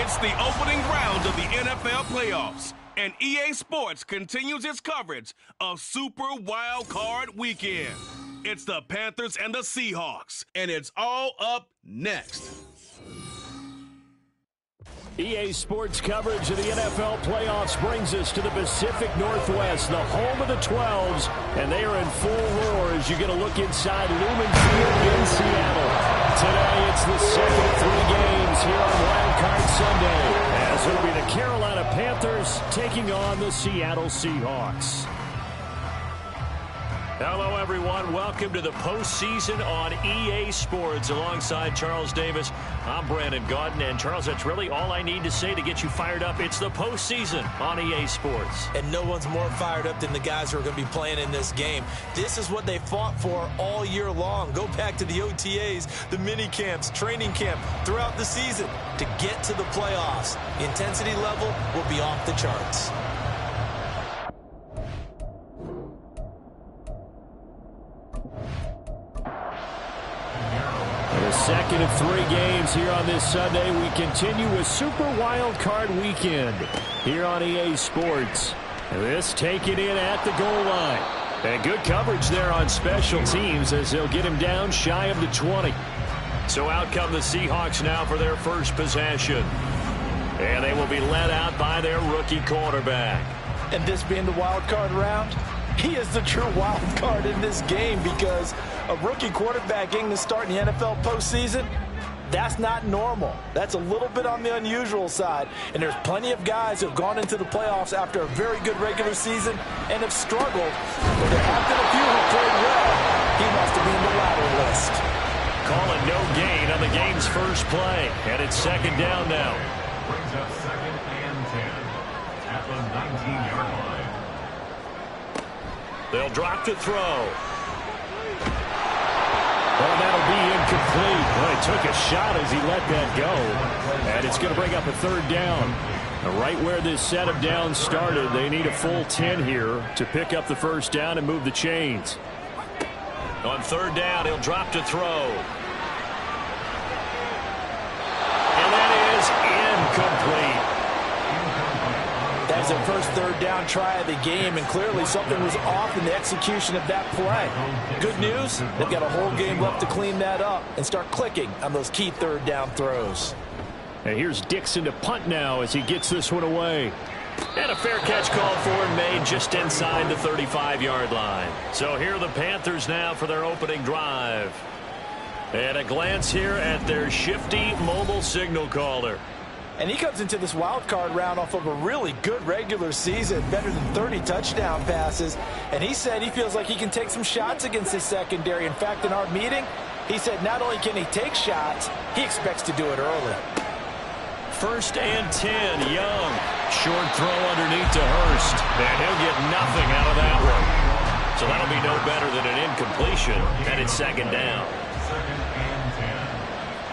It's the opening round of the NFL playoffs, and EA Sports continues its coverage of Super Wild Card Weekend. It's the Panthers and the Seahawks, and it's all up next. EA Sports coverage of the NFL playoffs brings us to the Pacific Northwest, the home of the 12s, and they are in full roar as you get a look inside Lumen Field in Seattle. Today, it's the second of 3 games here on Wild Card Sunday, as it'll be the Carolina Panthers taking on the Seattle Seahawks. Hello, everyone. Welcome to the postseason on EA Sports. Alongside Charles Davis, I'm Brandon Gaudin. And, Charles, that's really all I need to say to get you fired up. It's the postseason on EA Sports. And no one's more fired up than the guys who are going to be playing in this game. This is what they fought for all year long. Go back to the OTAs, the mini camps, training camp, throughout the season to get to the playoffs. The intensity level will be off the charts. The second of 3 games here on this Sunday. We continue with Super Wild Card Weekend here on EA Sports. This taken in at the goal line. And good coverage there on special teams as they'll get him down shy of the 20. So out come the Seahawks now for their first possession. And they will be led out by their rookie quarterback. And this being the wild card round, he is the true wild card in this game because a rookie quarterback getting to start in the NFL postseason, that's not normal. That's a little bit on the unusual side. And there's plenty of guys who have gone into the playoffs after a very good regular season and have struggled. But there have been a few who played well. He wants to be in the latter list. Calling no gain on the game's first play. And it's second down now. Brings up second and 10 at the 19-yard line. They'll drop to throw. Well, that'll be incomplete. Well, he took a shot as he let that go. And it's going to bring up a third down. Right where this set of downs started, they need a full 10 here to pick up the first down and move the chains. On third down, he'll drop to throw. And that is incomplete. That's their first third down try of the game, and clearly something was off in the execution of that play. Good news, they've got a whole game left to clean that up and start clicking on those key third down throws. And here's Dixon to punt now as he gets this one away. And a fair catch called for and made just inside the 35-yard line. So here are the Panthers now for their opening drive. And a glance here at their shifty mobile signal caller. And he comes into this wild card round off of a really good regular season, better than 30 touchdown passes. And he said he feels like he can take some shots against his secondary. In fact, in our meeting, he said not only can he take shots, he expects to do it early. First and 10, Young. Short throw underneath to Hurst. And he'll get nothing out of that one. So that'll be no better than an incompletion. And it's second down. Second and 10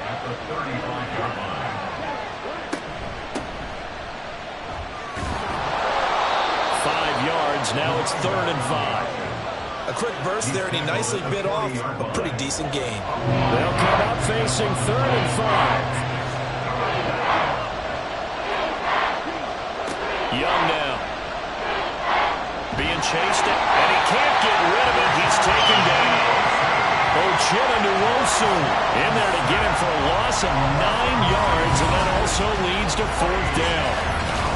at the 35-yard line. Now it's third and 5. A quick burst there, and he nicely bit off a pretty decent gain. They'll come up facing third and 5. Young now. Being chased, and he can't get rid of it. He's taken down. Ochena-Nwosu in there to get him for a loss of 9 yards, and that also leads to fourth down.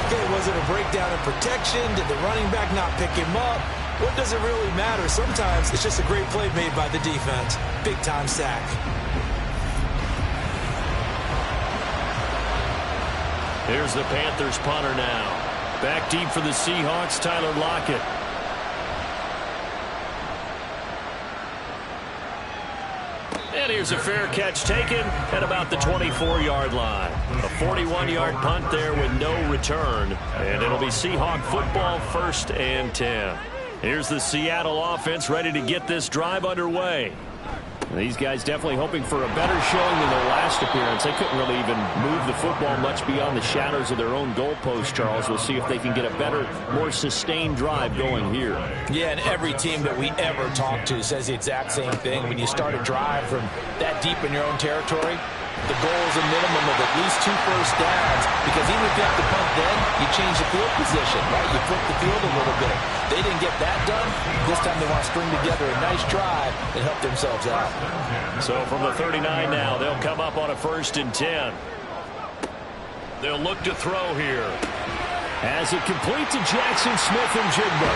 Okay, was it a breakdown in protection? Did the running back not pick him up? What does it really matter? Sometimes it's just a great play made by the defense. Big-time sack. Here's the Panthers punter now. Back deep for the Seahawks, Tyler Lockett. And here's a fair catch taken at about the 24-yard line. A 41-yard punt there with no return. And it'll be Seahawk football, first and 10. Here's the Seattle offense ready to get this drive underway. These guys definitely hoping for a better showing than their last appearance. They couldn't really even move the football much beyond the shadows of their own goalpost, Charles. We'll see if they can get a better, more sustained drive going here. Yeah, and every team that we ever talk to says the exact same thing. When you start a drive from that deep in your own territory, The goal is a minimum of at least 2 first downs, because even if you have to punt then, you change the field position, right? You flip the field a little bit. They didn't get that done. This time they want to string together a nice drive and help themselves out. So from the 39 now, they'll come up on a 1st and 10. They'll look to throw here. As it complete to Jackson Smith-Njigba.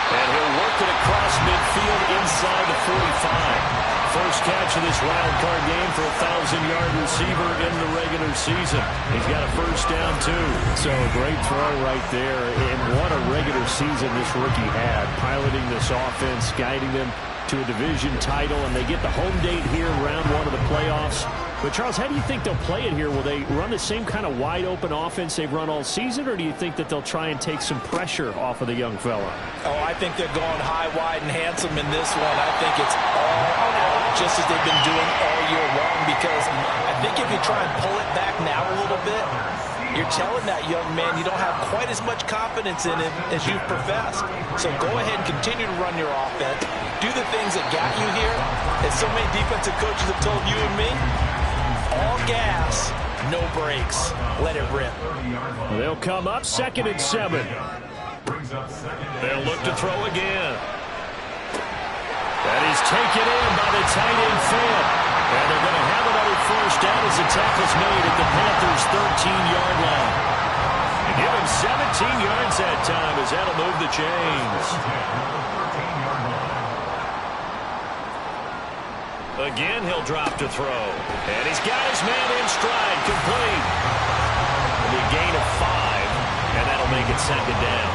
And he'll work it across midfield inside the 45. First catch of this wild card game for a 1,000-yard receiver in the regular season. He's got a first down, too. So great throw right there. And what a regular season this rookie had, piloting this offense, guiding them to a division title, and they get the home date here in round 1 of the playoffs. But, Charles, how do you think they'll play it here? Will they run the same kind of wide-open offense they've run all season, or do you think that they'll try and take some pressure off of the young fella? Oh, I think they're going high, wide, and handsome in this one. I think it's all out, just as they've been doing all year long, because I think if you try and pull it back now a little bit, you're telling that young man you don't have quite as much confidence in him as you've professed. So go ahead and continue to run your offense. Do the things that got you here. As so many defensive coaches have told you and me, all gas, no brakes. Let it rip. They'll come up 2nd and 7. They'll look to throw again. That is taken in by the tight end Fant. And they're going to have another first down as the tackle's made at the Panthers' 13-yard line. And give him 17 yards that time as that'll move the chains. Again, he'll drop to throw. And he's got his man in stride, complete. It'll be a gain of 5, and that'll make it 2nd down.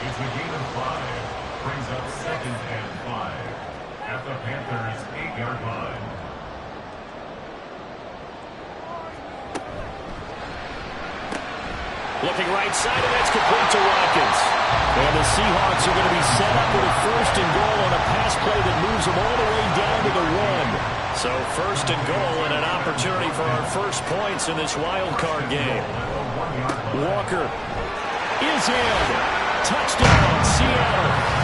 It's a gain of 5. Brings up 2nd and 5. At the Panthers' 8-yard line. Looking right side, and that's complete to Watkins. And the Seahawks are going to be set up with a 1st and goal on a pass play that moves them all the way down to the 1. So 1st and goal and an opportunity for our first points in this wild card game. Walker is in. Touchdown, Seattle.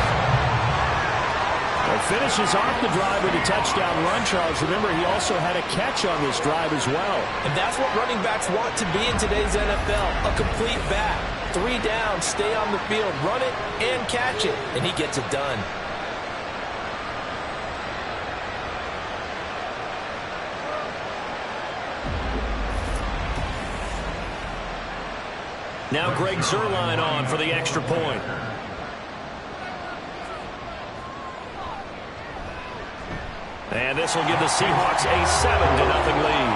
Finishes off the drive with a touchdown run, Charles. Remember, he also had a catch on this drive as well. And that's what running backs want to be in today's NFL, a complete back. 3 down, stay on the field, run it, and catch it. And he gets it done. Now Greg Zuerlein on for the extra point. And this will give the Seahawks a 7-0 lead.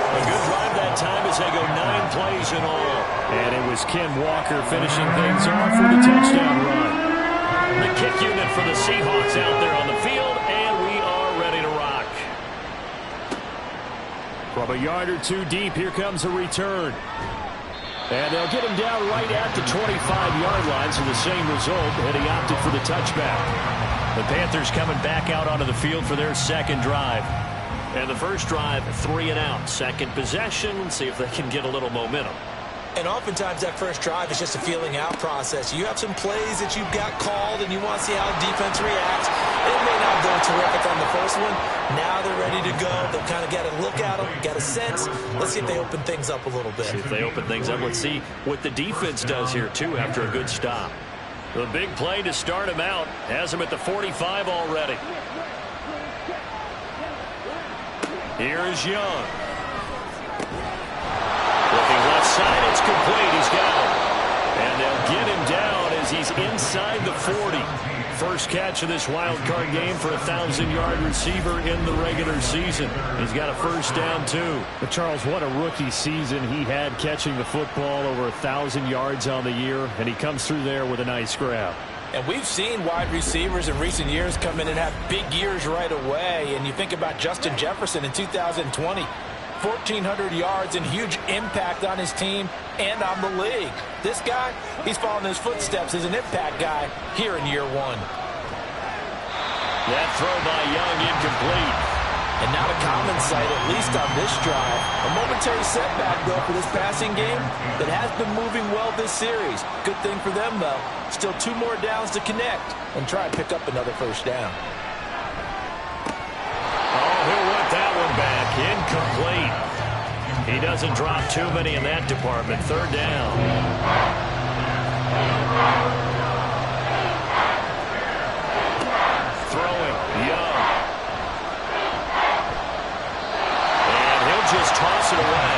A good drive that time as they go 9 plays in all. And it was Ken Walker finishing things off with a touchdown run. The kick unit for the Seahawks out there on the field, and we are ready to rock. From a yard or 2 deep, here comes a return. And they'll get him down right at the 25-yard line, so the same result, and he opted for the touchback. The Panthers coming back out onto the field for their 2nd drive. And the first drive, 3 and out. 2nd possession, see if they can get a little momentum. And oftentimes that first drive is just a feeling out process. You have some plays that you've got called and you want to see how the defense reacts. It may not go terrific on the first one. Now they're ready to go. They'll kind of get a look at them, get a sense. Let's see if they open things up a little bit. See if they open things up. Let's see what the defense does here, too, after a good stop. The big play to start him out has him at the 45 already. Here is Young. Looking left side, it's complete. He's got it. And they'll get him down as he's inside the 40. First catch of this wild card game for a 1,000-yard receiver in the regular season. He's got a first down, too. But, Charles, what a rookie season he had catching the football, over 1,000 yards on the year, and he comes through there with a nice grab. And we've seen wide receivers in recent years come in and have big years right away. And you think about Justin Jefferson in 2020, 1,400 yards and huge impact on his team and on the league. This guy, he's following his footsteps as an impact guy here in year 1. That throw by Young incomplete. And not a common sight, at least on this drive. A momentary setback, though, for this passing game that has been moving well this series. Good thing for them, though. Still 2 more downs to connect and try and pick up another first down. He doesn't drop too many in that department. Third down. Throwing, Young. And he'll just toss it away.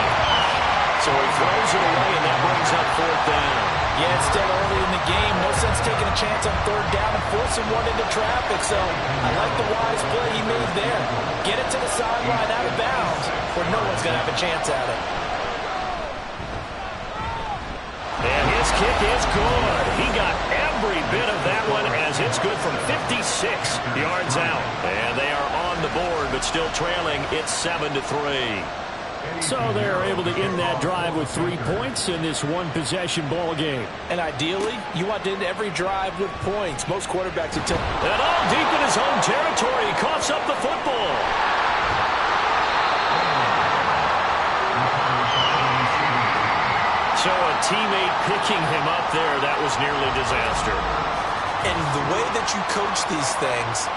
So he throws it away, and that brings up fourth down. Yeah, it's still early in the game. No sense taking a chance on third down and forcing one into traffic. So I like the wise play he made there. Get it to the sideline out of bounds where no one's going to have a chance at it. And his kick is good. He got every bit of that one as it's good from 56 yards out. And they are on the board, but still trailing. It's 7-3. So they're able to end that drive with 3 points in this one-possession ball game. And ideally, you want to end every drive with points. Most quarterbacks would tell. And all deep in his own territory, he coughs up the football. So a teammate picking him up there, that was nearly disaster. And the way that you coach these things,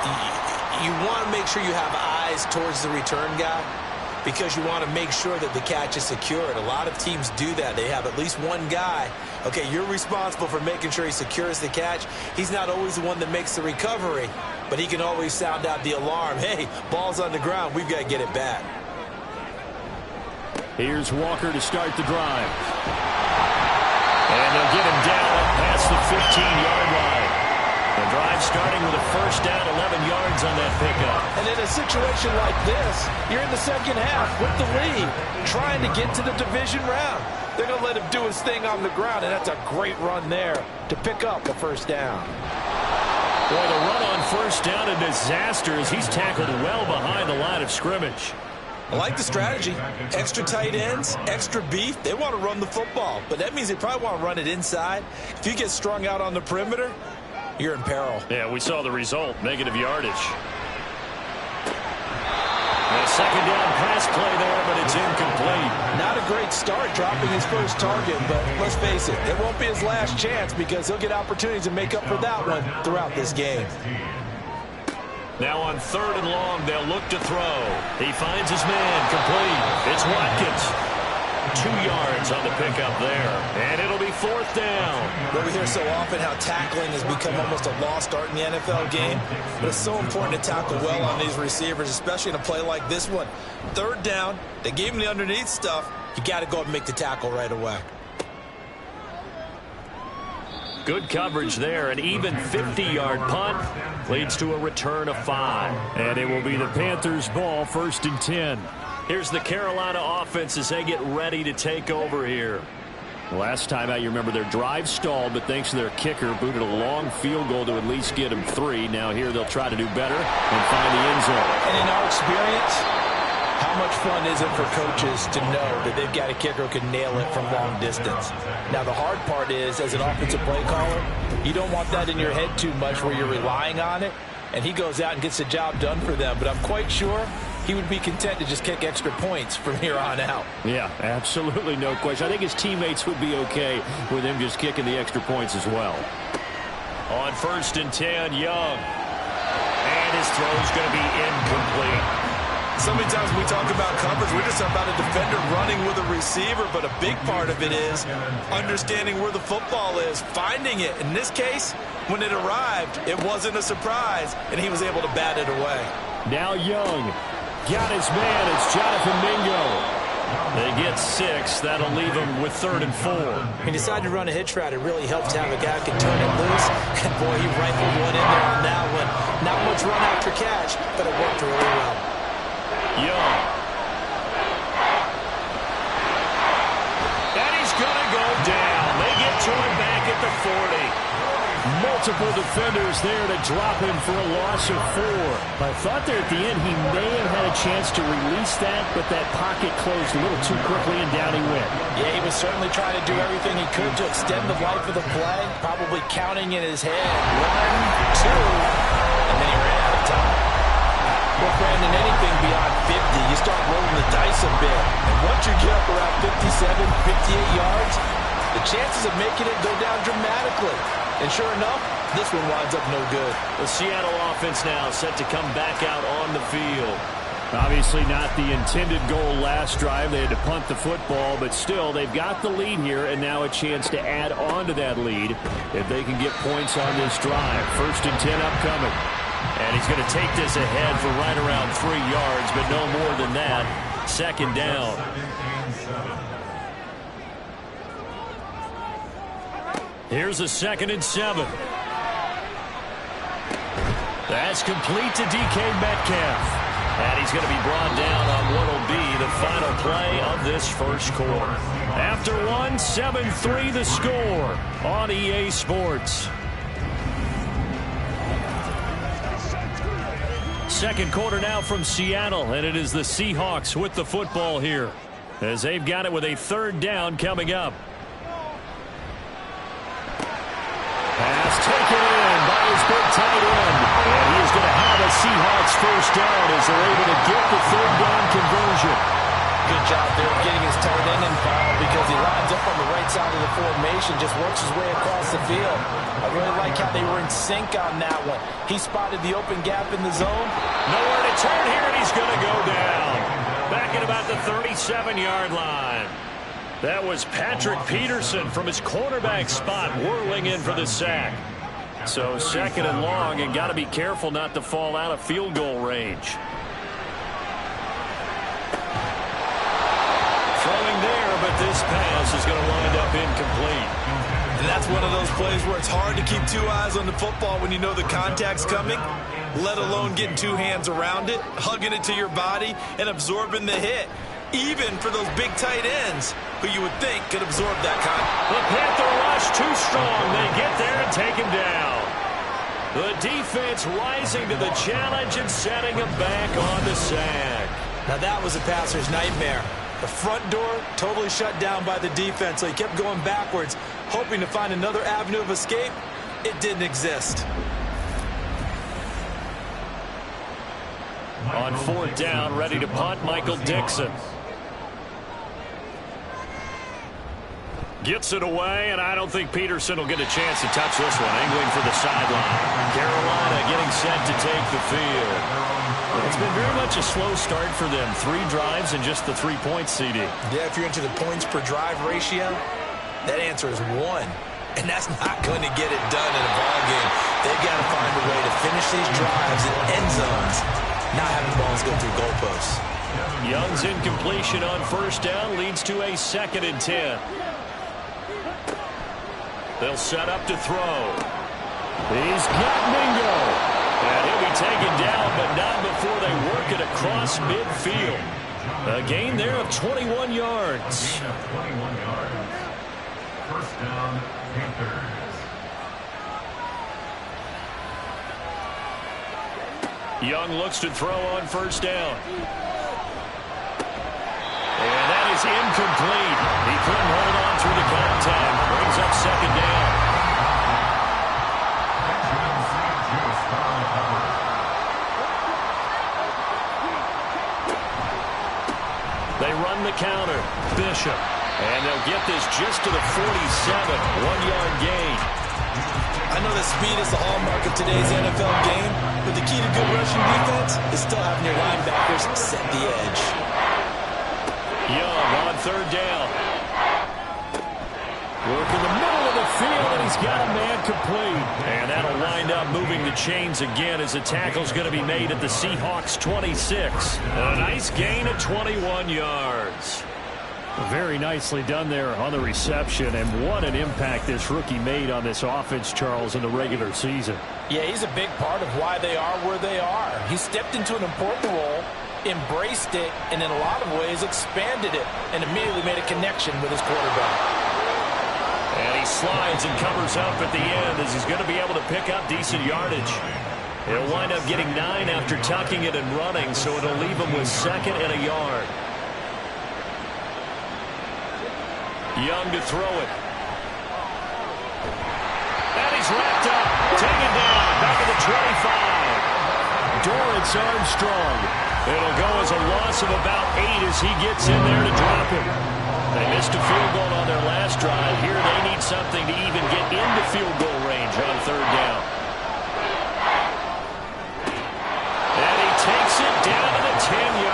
you want to make sure you have eyes towards the return guy, because you want to make sure that the catch is secured. A lot of teams do that. They have at least one guy. Okay, you're responsible for making sure he secures the catch. He's not always the one that makes the recovery, but he can always sound out the alarm. Hey, ball's on the ground. We've got to get it back. Here's Walker to start the drive. And they'll get him down past the 15-yard line. The drive starting with a first down, 11 yards on that pickup. And in a situation like this, you're in the second half with the lead, trying to get to the division round. They're going to let him do his thing on the ground, and that's a great run there to pick up the first down. Boy, the run on first down, a disaster as he's tackled well behind the line of scrimmage. I like the strategy. Extra tight ends, extra beef. They want to run the football, but that means they probably want to run it inside. If you get strung out on the perimeter, you're in peril. Yeah, we saw the result, negative yardage. A second down pass play there, but it's incomplete. Not a great start dropping his first target, but let's face it, it won't be his last chance because he'll get opportunities to make up for that one throughout this game. Now on third and long, they'll look to throw. He finds his man, complete. It's Watkins. 2 yards on the pickup there. And it'll be fourth down. Well, we hear so often how tackling has become almost a lost art in the NFL game. But it's so important to tackle well on these receivers, especially in a play like this one. Third down, they gave him the underneath stuff. You got to go and make the tackle right away. Good coverage there. An even 50-yard punt leads to a return of 5. And it will be the Panthers' ball, 1st and 10. Here's the Carolina offense as they get ready to take over here. Last time out, you remember their drive stalled, but thanks to their kicker, booted a long field goal to at least get them 3. Now here they'll try to do better and find the end zone. And in our experience, how much fun is it for coaches to know that they've got a kicker who can nail it from long distance? Now, the hard part is, as an offensive play caller, you don't want that in your head too much where you're relying on it, and he goes out and gets the job done for them. But I'm quite sure he would be content to just kick extra points from here on out. Yeah, absolutely no question. I think his teammates would be okay with him just kicking the extra points as well. On 1st and 10, Young. And his throw's going to be incomplete. So many times when we talk about coverage, we're just about a defender running with a receiver, but a big part of it is understanding where the football is, finding it. In this case, when it arrived, it wasn't a surprise, and he was able to bat it away. Now Young got his man. It's Jonathan Mingo. They get 6. That'll leave him with 3rd and 4. He decided to run a hitch route. It really helped to have a guy who can turn it loose. And, boy, he rifled one in there on that one. Not much run after catch, but it worked really well. Young. And he's going to go down. They get to him back at the 40. Multiple defenders there to drop him for a loss of 4. I thought there at the end he may have had a chance to release that, but that pocket closed a little too quickly and down he went. Yeah, he was certainly trying to do everything he could to extend the life of the play, probably counting in his head. 1, 2, and then he ran out of time. Well, Brandon, anything beyond 50, you start rolling the dice a bit. And once you get up around 57, 58 yards, the chances of making it go down dramatically. And sure enough, this one winds up no good. The Seattle offense now set to come back out on the field. Obviously not the intended goal last drive. They had to punt the football, but still they've got the lead here and now a chance to add on to that lead if they can get points on this drive. 1st and 10 upcoming. And he's going to take this ahead for right around 3 yards, but no more than that. 2nd down. Here's a 2nd and 7. That's complete to DK Metcalf. And he's going to be brought down on what will be the final play of this first quarter. After one, 7-3 the score on EA Sports. Second quarter now from Seattle, and it is the Seahawks with the football here as they've got it with a 3rd down coming up. Pass taken in by his big tight end. And he is going to have a Seahawks 1st down as they're able to get the 3rd down conversion. Good job there of getting his tight end involved because he lines up on the right side of the formation, just works his way across the field. I really like how they were in sync on that one. He spotted the open gap in the zone. Nowhere to turn here, and he's going to go down. Back at about the 37-yard line. That was Patrick Peterson from his cornerback spot whirling in for the sack. So 2nd and long, and got to be careful not to fall out of field goal range. Throwing there, but this pass is going to wind up incomplete. And that's one of those plays where it's hard to keep 2 eyes on the football when you know the contact's coming, let alone getting 2 hands around it, hugging it to your body, and absorbing the hit. Even for those big tight ends who you would think could absorb that kind. The Panther rush too strong. They get there and take him down. The defense rising to the challenge and setting him back on the sack. Now that was a passer's nightmare. The front door totally shut down by the defense, so he kept going backwards, hoping to find another avenue of escape. It didn't exist. On 4th down, ready to punt, Michael Dixon. Gets it away, and I don't think Peterson will get a chance to touch this one. Angling for the sideline. Carolina getting set to take the field. It's been very much a slow start for them. 3 drives and just the 3-point CD. Yeah, if you're into the points per drive ratio, that answer is 1. And that's not going to get it done in a ball game. They've got to find a way to finish these drives in end zones, not having balls go through goalposts. Young's incompletion on 1st down leads to a 2nd and 10. They'll set up to throw. He's got Mingo. And he'll be taken down, but not before they work it across midfield. A gain there of 21 yards. 21 yards. 1st down, Panthers. Young looks to throw on 1st down. And that is incomplete. He couldn't hold on through the contact. Brings up 2nd down. They run the counter. Bishop. And they'll get this just to the 47. 1-yard gain. I know that speed is the hallmark of today's NFL game, but the key to good rushing defense is still having your linebackers set the edge. Young on 3rd down. Work in the middle of the field, and he's got a man complete. And that'll wind up moving the chains again as the tackle's going to be made at the Seahawks 26. A nice gain of 21 yards. Very nicely done there on the reception, and what an impact this rookie made on this offense, Charles, in the regular season. Yeah, he's a big part of why they are where they are. He stepped into an important role, embraced it, and in a lot of ways expanded it, and immediately made a connection with his quarterback. And he slides and covers up at the end as he's going to be able to pick up decent yardage. He'll wind up getting 9 after tucking it and running, so it'll leave him with 2nd and a yard. Young to throw it. And he's wrapped up. Taken down. Back at the 25. Dorrance Armstrong. It'll go as a loss of about 8 as he gets in there to drop him. They missed a field goal on their last drive. Here they need something to even get into field goal range on 3rd down. And he takes it down to the 10-yard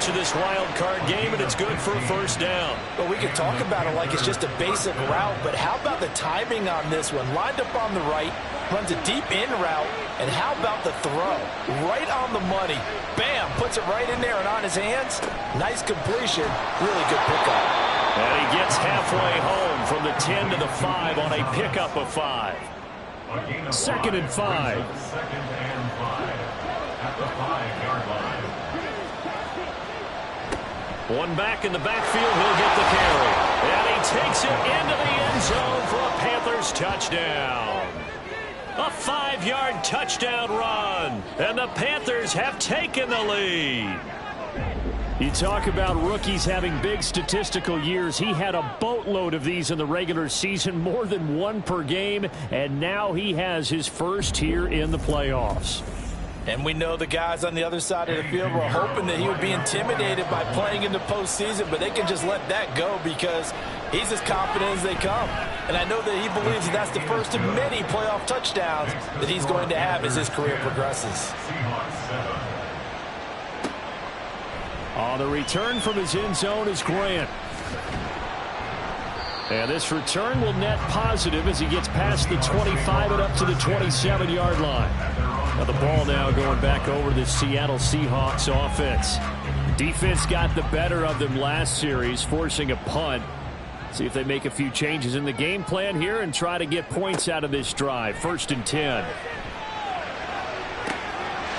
stretch of this wild card game, and it's good for a first down. Well, we can talk about it like it's just a basic route, but how about the timing on this one? Lined up on the right, runs a deep in route, and how about the throw? Right on the money. Bam, puts it right in there and on his hands. Nice completion. Really good pickup. And he gets halfway home from the 10 to the 5 on a pickup of 5. 2nd and 5. Second and 5 at the 5-yard line. One back in the backfield, he'll get the carry. And he takes it into the end zone for a Panthers touchdown. A 5-yard touchdown run. And the Panthers have taken the lead. You talk about rookies having big statistical years. He had a boatload of these in the regular season, more than one per game, and now he has his first here in the playoffs. And we know the guys on the other side of the field were hoping that he would be intimidated by playing in the postseason, but they can just let that go because he's as confident as they come. And I know that he believes that that's the first of many playoff touchdowns that he's going to have as his career progresses. On the return from his end zone is Grant. And this return will net positive as he gets past the 25 and up to the 27-yard line. Now the ball now going back over to the Seattle Seahawks offense. Defense got the better of them last series, forcing a punt. See if they make a few changes in the game plan here and try to get points out of this drive. 1st and 10.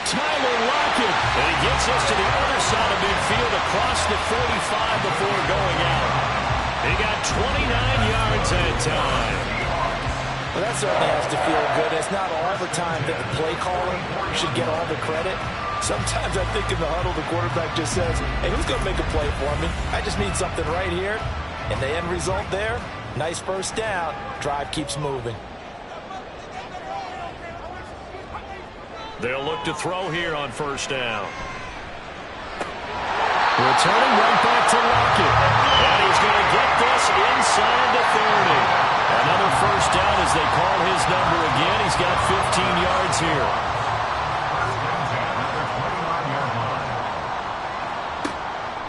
Tyler Lockett. And he gets us to the other side of midfield across the 45 before going out. He got 29 yards at time. Well, that certainly has to feel good. It's not all the time that the play caller should get all the credit. Sometimes I think in the huddle, the quarterback just says, hey, who's going to make a play for me? I just need something right here. And the end result there, nice first down. Drive keeps moving. They'll look to throw here on 1st down. Returning right back to Lockett. And he's going to get this inside the 30. Another first down as they call his number again. He's got 15 yards here.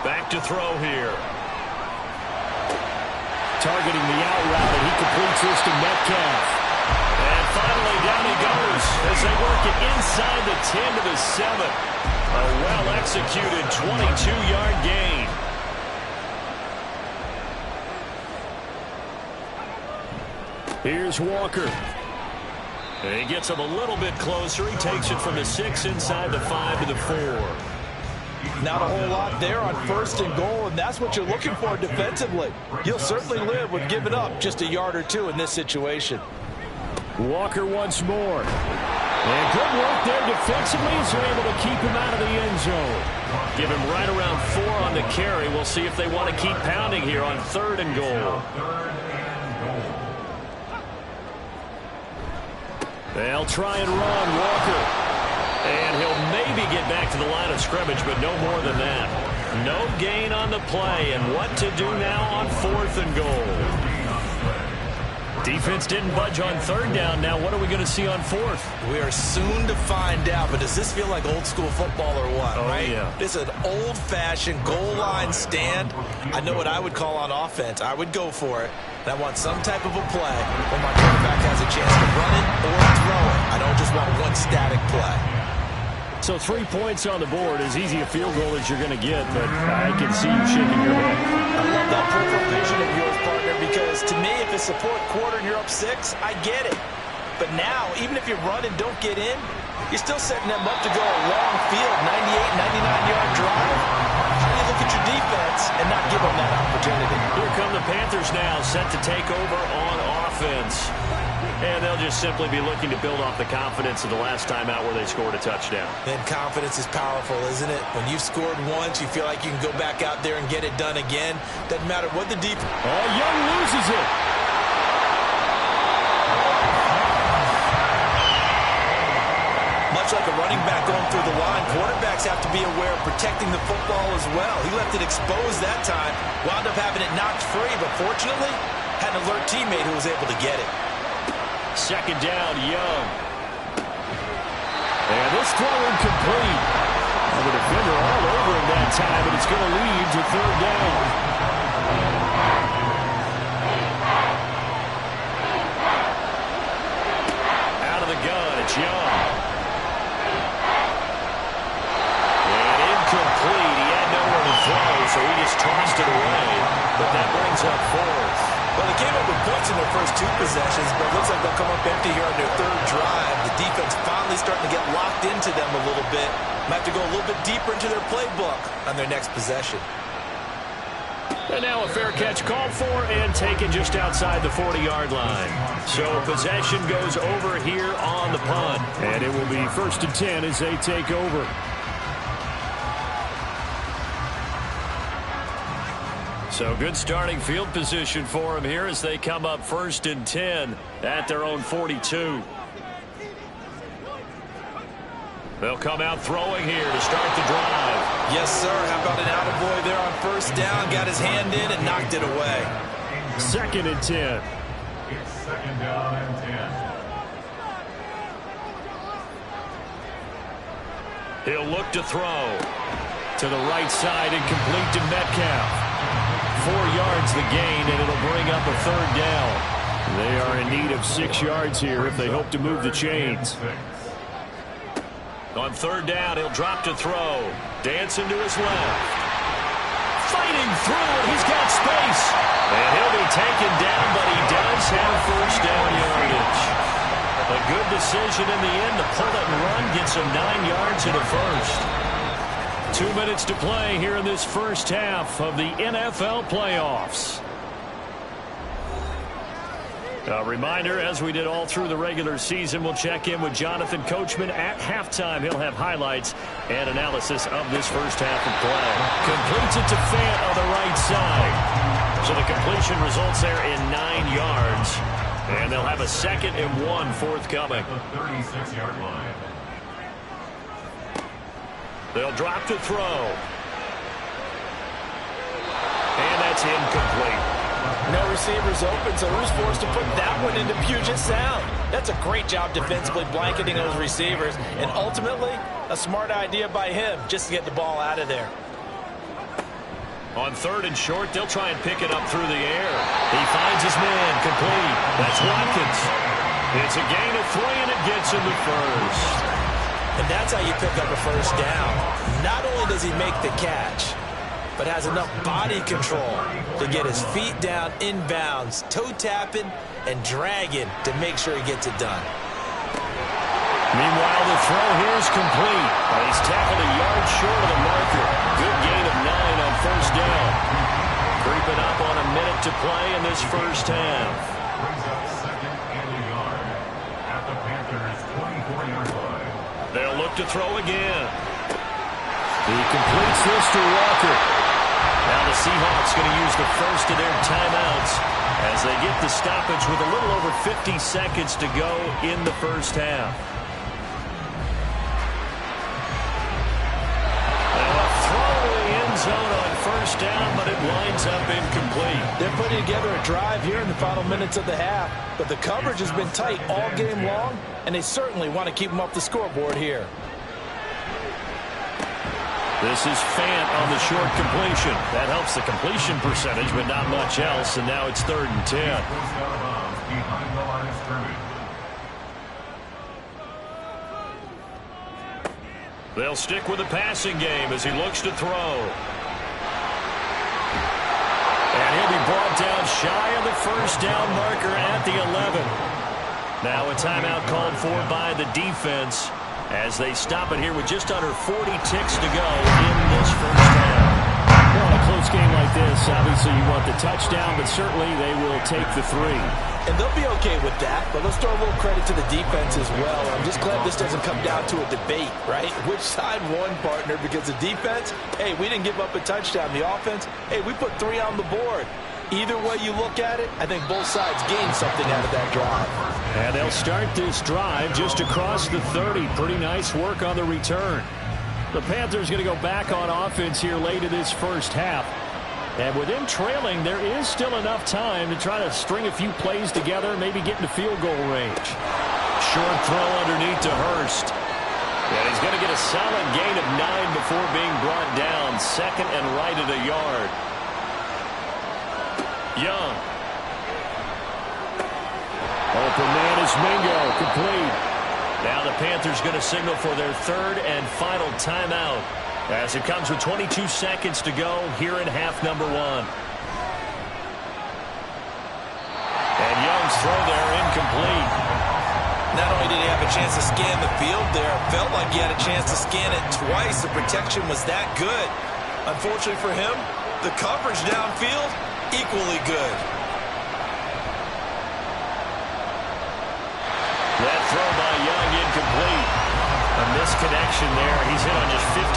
Back to throw here. Targeting the out route, and he completes this to Metcalf. And finally down he goes as they work it inside the 10 to the 7. A well-executed 22-yard gain. Here's Walker. And he gets him a little bit closer. He takes it from the 6 inside the 5 to the 4. Not a whole lot there on 1st and goal, and that's what you're looking for defensively. You'll certainly live with giving up just a yard or two in this situation. Walker once more. And good work there defensively as they're able to keep him out of the end zone. Give him right around 4 on the carry. We'll see if they want to keep pounding here on 3rd and goal. They'll try and run Walker. And he'll maybe get back to the line of scrimmage, but no more than that. No gain on the play, and what to do now on 4th and goal. Defense didn't budge on 3rd down. Now what are we going to see on 4th? We are soon to find out, but does this feel like old school football or what, right? Yeah. This is an old-fashioned goal line stand. I know what I would call on offense. I would go for it. And I want some type of a play where my quarterback has a chance to run it or throw it. I don't just want one static play. So 3 points on the board, as easy a field goal as you're going to get, but I can see you shaking your head. I love that peripheral vision of yours, partner, because to me, if it's the 4th quarter and you're up 6, I get it. But now, even if you run and don't get in, you're still setting them up to go a long field, 98, 99-yard drive. How do you look at your defense and not give them that opportunity? Here come the Panthers now, set to take over on offense. And they'll just simply be looking to build off the confidence of the last time out where they scored a touchdown. And confidence is powerful, isn't it? When you've scored once, you feel like you can go back out there and get it done again. Doesn't matter what the defense... Oh, Young loses it. Much like a running back going through the line, quarterbacks have to be aware of protecting the football as well. He left it exposed that time, wound up having it knocked free, but fortunately, had an alert teammate who was able to get it. 2nd down, Young. And this throw incomplete. The defender all over him that time, and it's going to lead to third down. Out of the gun, it's Young. And incomplete. He had nowhere to throw, so he just tossed it away. But that brings up fourth. Well, they came up with points in their first 2 possessions, but it looks like they'll come up empty here on their 3rd drive. The defense finally starting to get locked into them a little bit. Might have to go a little bit deeper into their playbook on their next possession. And now a fair catch called for and taken just outside the 40-yard line. So possession goes over here on the punt. And it will be 1st and 10 as they take over. So good starting field position for them here as they come up 1st and 10 at their own 42. They'll come out throwing here to start the drive. Yes, sir. How about an attaboy there on 1st down? Got his hand in and knocked it away. 2nd and 10. It's 2nd down and 10. He'll look to throw. To the right side and complete to Metcalf. 4 yards the gain, and it'll bring up a 3rd down. They are in need of 6 yards here if they hope to move the chains. On 3rd down, he'll drop to throw. Dancing to his left. Fighting through, and he's got space. And he'll be taken down, but he does have 1st down yardage. A good decision in the end to pull it and run, gets him 9 yards in a 1st. 2 minutes to play here in this first half of the NFL playoffs. A reminder, as we did all through the regular season, we'll check in with Jonathan Coachman at halftime. He'll have highlights and analysis of this first half of play. Completes it to Fant on the right side. So the completion results there in 9 yards. And they'll have a 2nd and 1 forthcoming. The 36-yard line. They'll drop to throw. And that's incomplete. No receivers open, so who's forced to put that one into Puget Sound? That's a great job defensively blanketing those receivers, and ultimately, a smart idea by him just to get the ball out of there. On 3rd and short, they'll try and pick it up through the air. He finds his man, complete. That's Watkins. It's a gain of 3, and it gets him to 1st. And that's how you pick up a 1st down. Not only does he make the catch, but has enough body control to get his feet down inbounds, toe tapping and dragging to make sure he gets it done. Meanwhile, the throw here is complete. He's tackled a yard short of the marker. Good gain of 9 on 1st down. Creeping up on a minute to play in this first half. Brings up 2nd and a yard at the Panthers' 24-yard line. They'll look to throw again. He completes this to Walker. Now the Seahawks going to use the first of their timeouts as they get the stoppage with a little over 50 seconds to go in the first half. Now a throw to the end zone on 1st down, but it winds up incomplete. They're putting together a drive here in the final minutes of the half, but the coverage has been tight all game long, and they certainly want to keep them off the scoreboard here. This is Fant on the short completion. That helps the completion percentage, but not much else, and now it's 3rd and 10. Behind the line of scrimmage. They'll stick with the passing game as he looks to throw. And he'll be brought down shy of the 1st down marker at the 11. Now a timeout called for by the defense as they stop it here with just under 40 ticks to go in this first half. Well, in a close game like this, obviously you want the touchdown, but certainly they will take the 3. And they'll be okay with that, but let's throw a little credit to the defense as well. I'm just glad this doesn't come down to a debate, right? Which side won, partner? Because the defense, hey, we didn't give up a touchdown. The offense, hey, we put 3 on the board. Either way you look at it, I think both sides gained something out of that drive. And they'll start this drive just across the 30. Pretty nice work on the return. The Panthers going to go back on offense here late in this first half. And with them trailing, there is still enough time to try to string a few plays together, maybe get into field goal range. Short throw underneath to Hurst. And he's He's going to get a solid gain of 9 before being brought down. Second and right at a yard. Young. Open man is Mingo. Complete. Now the Panthers going to signal for their third and final timeout as it comes with 22 seconds to go here in half number 1. And Young's throw there incomplete. Not only did he have a chance to scan the field there, it felt like he had a chance to scan it twice. The protection was that good. Unfortunately for him, the coverage downfield, equally good. That throw by Young incomplete. A misconnection there. He's hit on just 50%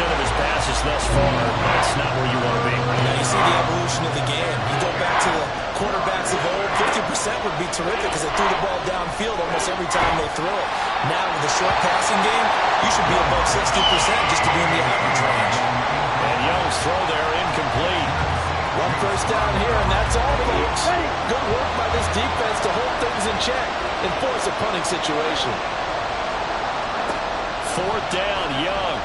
of his passes thus far. That's not where you want to be. Now you see the evolution of the game. You go back to the quarterbacks of old, 50% would be terrific because they threw the ball downfield almost every time they throw it. Now with the short passing game, you should be above 60% just to be in the average range. And Young's throw there incomplete. One first down here, and that's all, folks. Good work by this defense to hold things in check and force a punting situation. Fourth down, Young.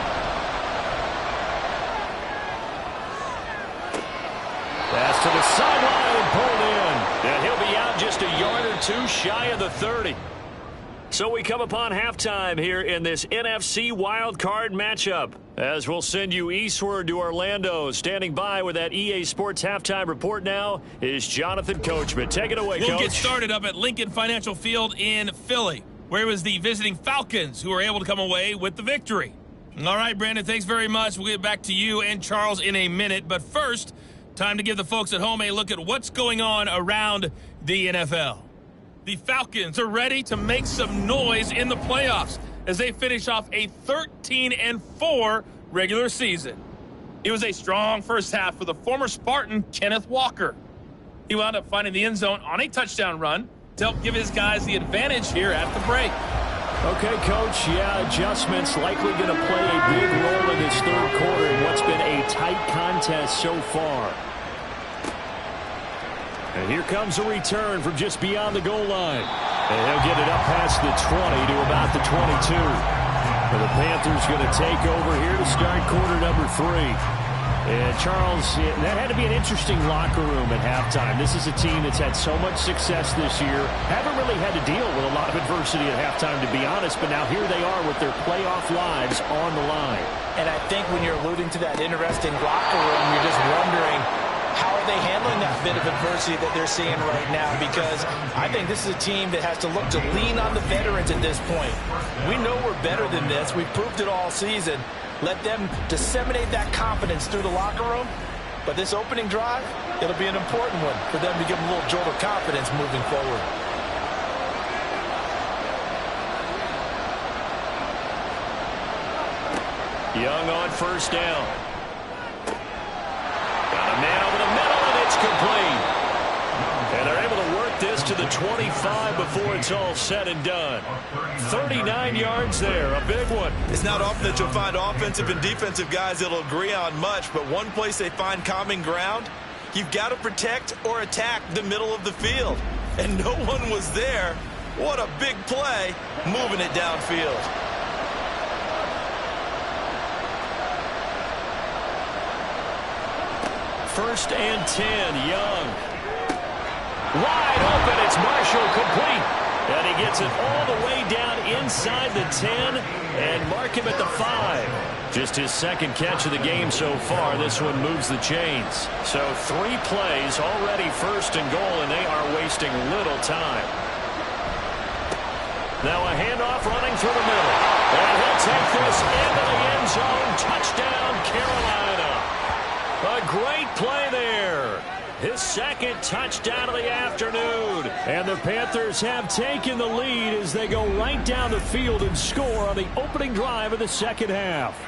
Pass to the sideline and pulled in. And he'll be out just a yard or two shy of the 30. So we come upon halftime here in this NFC wildcard matchup. As we'll send you eastward to Orlando. Standing by with that EA Sports halftime report now is Jonathan Coachman. Take it away, Coach. We'll get started up at Lincoln Financial Field in Philly, where it was the visiting Falcons who were able to come away with the victory. All right, Brandon, thanks very much. We'll get back to you and Charles in a minute. But first, time to give the folks at home a look at what's going on around the NFL. The Falcons are ready to make some noise in the playoffs as they finish off a 13-4 regular season. It was a strong first half for the former Spartan, Kenneth Walker. He wound up finding the end zone on a touchdown run to help give his guys the advantage here at the break. Okay, Coach, yeah, adjustments likely going to play a big role in this third quarter in what's been a tight contest so far. And here comes a return from just beyond the goal line. And he'll get it up past the 20 to about the 22. And the Panthers going to take over here to start quarter number 3. And Charles, that had to be an interesting locker room at halftime. This is a team that's had so much success this year. Haven't really had to deal with a lot of adversity at halftime, to be honest. But now here they are with their playoff lives on the line. And I think when you're alluding to that interesting locker room, you're just wondering, how are they handling that bit of adversity that they're seeing right now? Because I think this is a team that has to look to lean on the veterans at this point. We know we're better than this. We've proved it all season. Let them disseminate that confidence through the locker room. But this opening drive, it'll be an important one for them to give them a little jolt of confidence moving forward. Young on first down. Got a man over the middle, and it's complete. And they're able to work this to the 25 before it's all said and done. 39 yards there, a big one. It's not often that you'll find offensive and defensive guys that'll agree on much, but one place they find common ground, you've got to protect or attack the middle of the field. And no one was there. What a big play, moving it downfield. First and 10, Young. Wide open, it's Marshall, complete. And he gets it all the way down inside the 10 and mark him at the 5. Just his second catch of the game so far. This one moves the chains. So 3 plays, already first and goal, and they are wasting little time. Now a handoff running through the middle. And he'll take this into the end zone. Touchdown, Carolina. A great play there. His second touchdown of the afternoon. And the Panthers have taken the lead as they go right down the field and score on the opening drive of the second half.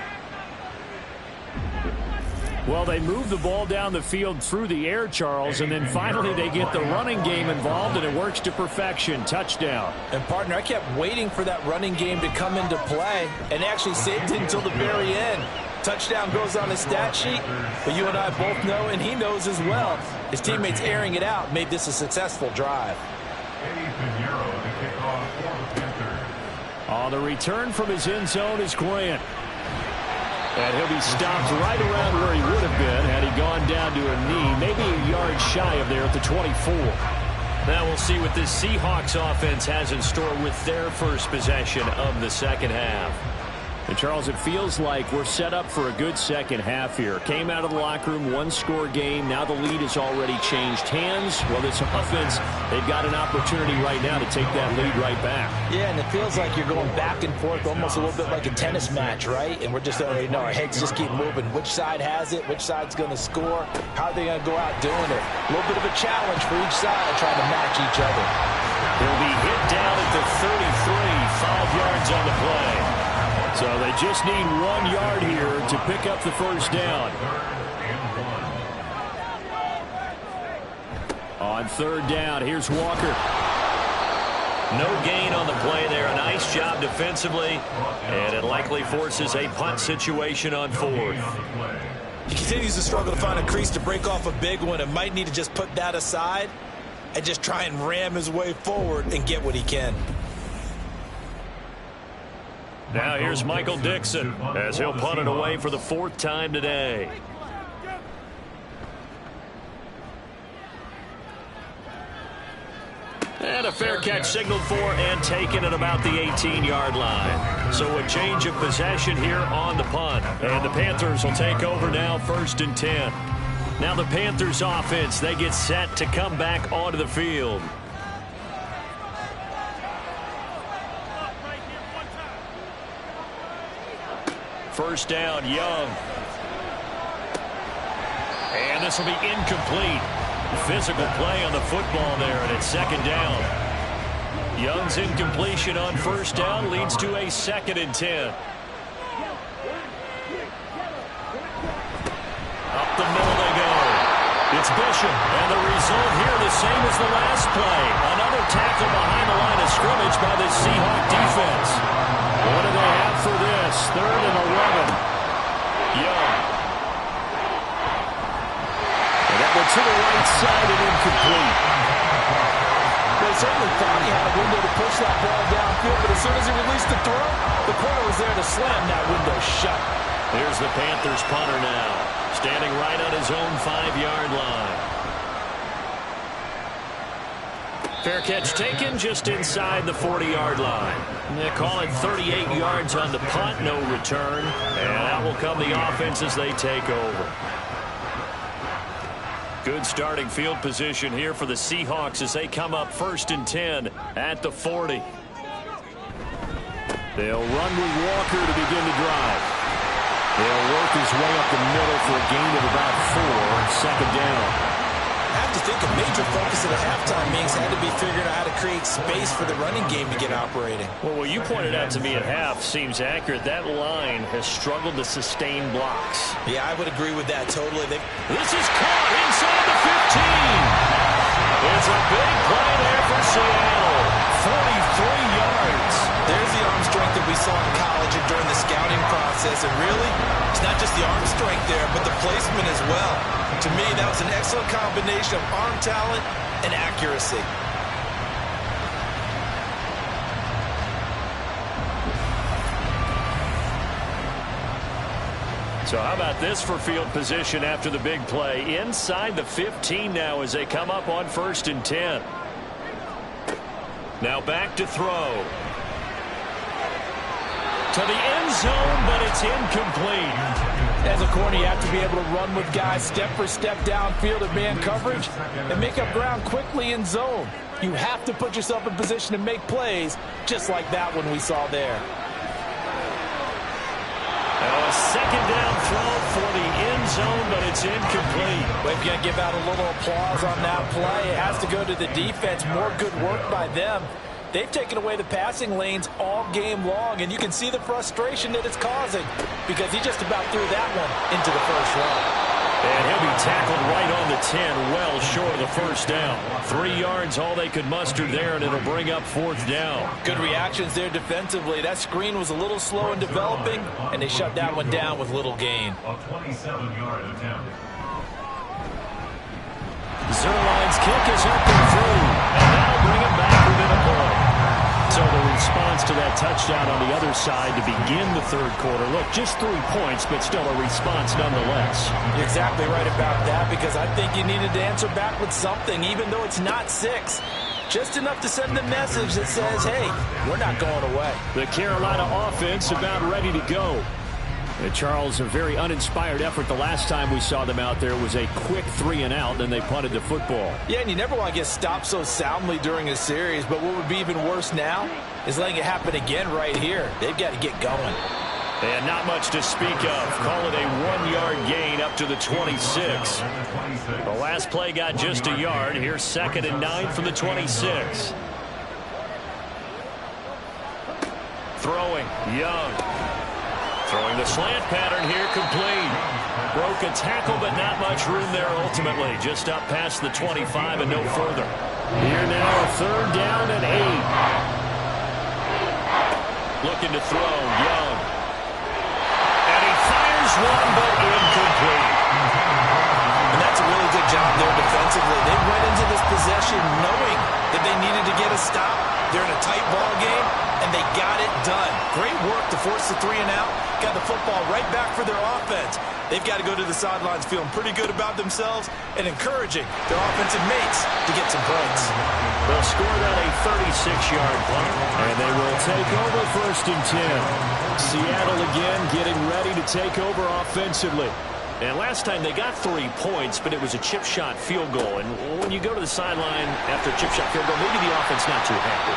Well, they move the ball down the field through the air, Charles, and then finally they get the running game involved, and it works to perfection. Touchdown. And, partner, I kept waiting for that running game to come into play and actually saved it until the very end. Touchdown goes on his stat sheet, but you and I both know, and he knows as well, his teammates airing it out made this a successful drive. On the return from his end zone is Grant. And he'll be stopped right around where he would have been had he gone down to a knee, maybe a yard shy of there at the 24. Now we'll see what this Seahawks offense has in store with their first possession of the second half. And Charles, it feels like we're set up for a good second half here. Came out of the locker room, one-score game. Now the lead has already changed hands. Well, this offense, they've got an opportunity right now to take that lead right back. Yeah, and it feels like you're going back and forth almost a little bit like a tennis match, right? And we're just already know our heads just keep moving. Which side has it? Which side's going to score? How are they going to go out doing it? A little bit of a challenge for each side trying to match each other. He'll be hit down at the 33, 5 yards on the play. So they just need 1 yard here to pick up the first down. On third down, here's Walker. No gain on the play there. A nice job defensively, and it likely forces a punt situation on fourth. He continues to struggle to find a crease to break off a big one and might need to just put that aside and just try and ram his way forward and get what he can. Now here's Michael Dixon as he'll punt it away for the 4th time today. And a fair catch signaled for and taken at about the 18-yard line. So a change of possession here on the punt. And the Panthers will take over now, 1st and 10. Now the Panthers offense, they get set to come back onto the field. First down, Young. And this will be incomplete. Physical play on the football there, and it's 2nd down. Young's incompletion on 1st down leads to a 2nd and 10. Up the middle they go. It's Bishop, and the result here the same as the last play. Another tackle behind the line of scrimmage by the Seahawks defense. What do they have for this? 3rd and 11. Young. And that went to the right side and incomplete. They certainly thought he had a window to push that ball downfield, but as soon as he released the throw, the corner was there to slam that window shut. Here's the Panthers punter now, standing right on his own 5-yard line. Fair catch taken just inside the 40-yard line. They call it 38 yards on the punt, no return. And out will come the offense as they take over. Good starting field position here for the Seahawks as they come up 1st and 10 at the 40. They'll run with Walker to begin the drive. They'll work his way up the middle for a gain of about 4, 2nd down. I have to think a major focus at the halftime meetings had to be figuring out how to create space for the running game to get operating. Well, what you pointed out to me at half seems accurate. That line has struggled to sustain blocks. Yeah, I would agree with that totally. This is caught inside the 15. It's a big play there for Seattle. 43 yards. There's the arm strength that we saw in college and during the scouting process. And really, it's not just the arm strength there, but the placement as well. To me, that was an excellent combination of arm talent and accuracy. So how about this for field position after the big play? Inside the 15 now as they come up on 1st and 10. Now back to throw. To the end zone, but it's incomplete. As a corner, you have to be able to run with guys step for step downfield in man coverage and make up ground quickly in zone. You have to put yourself in position to make plays just like that one we saw there. Now a 2nd down throw for the end zone, but it's incomplete. We're going to give out a little applause on that play. It has to go to the defense. More good work by them. They've taken away the passing lanes all game long, and you can see the frustration that it's causing because he just about threw that one into the first row. And he'll be tackled right on the 10, well short of the first down. 3 yards, all they could muster there, and it'll bring up 4th down. Good reactions there defensively. That screen was a little slow in developing, and they shut that one down with little gain. A 27-yard attempt. Zerline's kick is up and through, and that'll bring him back within a point. So So the response to that touchdown on the other side to begin the third quarter. Look, just 3 points, but still a response nonetheless. You're exactly right about that, because I think you needed to answer back with something, even though it's not 6. Just enough to send the message that says, hey, we're not going away. The Carolina offense about ready to go. And Charles, a very uninspired effort. The last time we saw them out there was a quick 3-and-out, and then they punted the football. Yeah, and you never want to get stopped so soundly during a series, but what would be even worse now is letting it happen again right here. They've got to get going. And not much to speak of. Call it a 1-yard gain up to the 26. The last play got just a yard. Here's 2nd and 9 from the 26. Throwing, Young. Throwing the slant pattern here, complete. Broke a tackle, but not much room there ultimately. Just up past the 25 and no further. Here now, a 3rd down and 8. Looking to throw, Young. And he fires one, but incomplete. And that's a really good job there defensively. They went into this possession knowing that they needed to get a stop. They're in a tight ball game, and they got it done. Great work to force the 3-and-out. Got the football right back for their offense. They've got to go to the sidelines feeling pretty good about themselves and encouraging their offensive mates to get some points. They'll score that a 36-yard punt, and they will take over 1st and 10. Seattle again getting ready to take over offensively. And last time they got 3 points, but it was a chip shot field goal. And when you go to the sideline after a chip shot field goal, maybe the offense not too happy.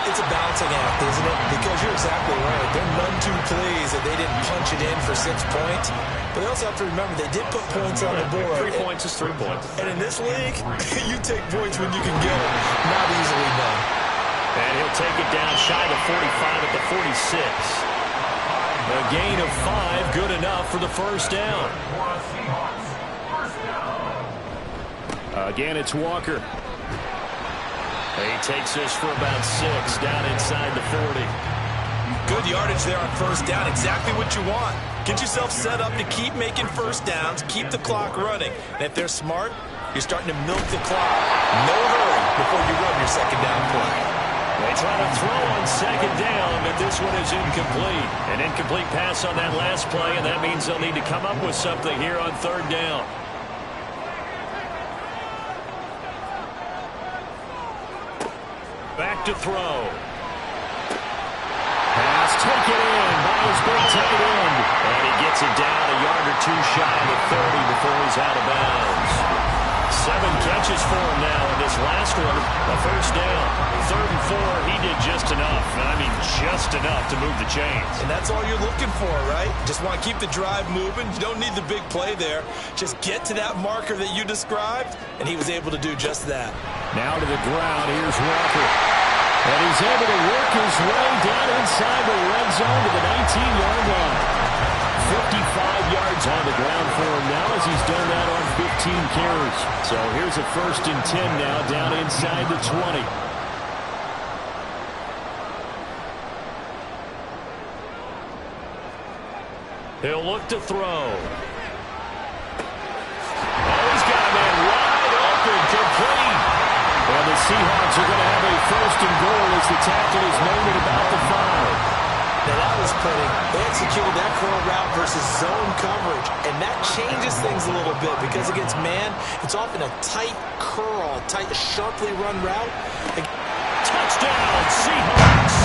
It's a balancing act, isn't it? Because you're exactly right. They're none too pleased that they didn't punch it in for 6 points. But they also have to remember they did put points on the board. 3 points is 3 points. And in this league, you take points when you can get them. Not easily done. And he'll take it down shy of the 45 at the 46. A gain of 5, good enough for the 1st down. Again, it's Walker. He takes this for about 6 down inside the 40. Good yardage there on 1st down. Exactly what you want. Get yourself set up to keep making 1st downs, keep the clock running. And if they're smart, you're starting to milk the clock. No hurry before you run your 2nd down play. They try to throw on 2nd down, but this one is incomplete. An incomplete pass on that last play, and that means they'll need to come up with something here on 3rd down. Back to throw. Pass taken in by his big tight end. And he gets it down a yard or 2 shy of the 30 before he's out of bounds. 7 catches for him now in this last one. A 1st down. 3rd and 4, he did just enough. I mean, just enough to move the chains. And that's all you're looking for, right? Just want to keep the drive moving. You don't need the big play there. Just get to that marker that you described, and he was able to do just that. Now to the ground. Here's Walker. And he's able to work his way down inside the red zone to the 19-yard line. 55 yards on the ground for him now as he's done that on 15 carries. So here's a 1st and 10 now down inside the 20. He'll look to throw. Oh, he's got a man wide open, complete. And the Seahawks are going to have a 1st and goal as the tackle is made at about the 5. Now that was pretty. They executed that curl route versus zone coverage, and that changes things a little bit because against man, it's often a tight curl, tight, sharply run route. Touchdown, Seahawks!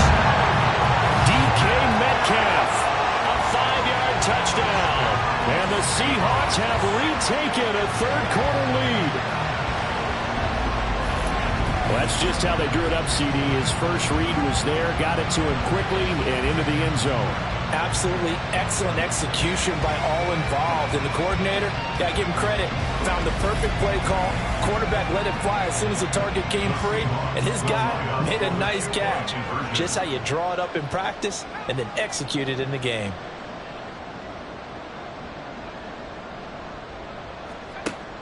DK Metcalf, a 5-yard touchdown. And the Seahawks have retaken a 3rd quarter lead. Well, that's just how they drew it up, CD. His first read was there, got it to him quickly, and into the end zone. Absolutely excellent execution by all involved. And the coordinator, got to give him credit, found the perfect play call. Quarterback let it fly as soon as the target came free, and his guy made a nice catch. Just how you draw it up in practice and then execute it in the game.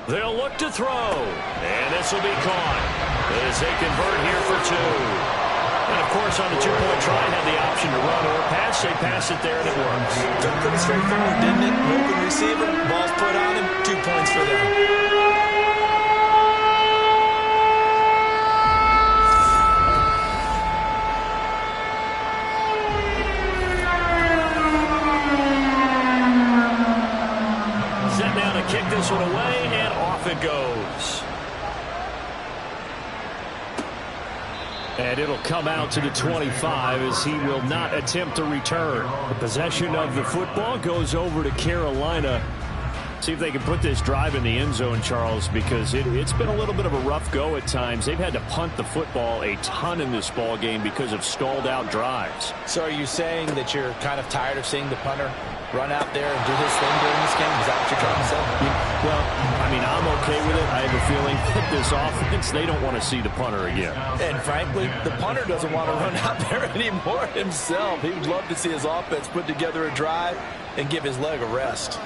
They'll look to throw, and this will be caught as they convert here for 2. And, of course, on the 2-point try, have the option to run or pass. They pass it there, and it works. Looked pretty straightforward, didn't it? Open receiver, ball's put on him, 2 points for them. one away, and off it goes. And it'll come out to the 25 as he will not attempt to return. The possession of the football goes over to Carolina. See if they can put this drive in the end zone, Charles, because it's been a little bit of a rough go at times. They've had to punt the football a ton in this ball game because of stalled out drives. So are you saying that you're kind of tired of seeing the punter run out there and do his thing during this game? Is that what you're trying to say? Well, I mean, I'm okay with it. I have a feeling that this offense, they don't want to see the punter again. And frankly, the punter doesn't want to run out there anymore himself. He would love to see his offense put together a drive and give his leg a rest.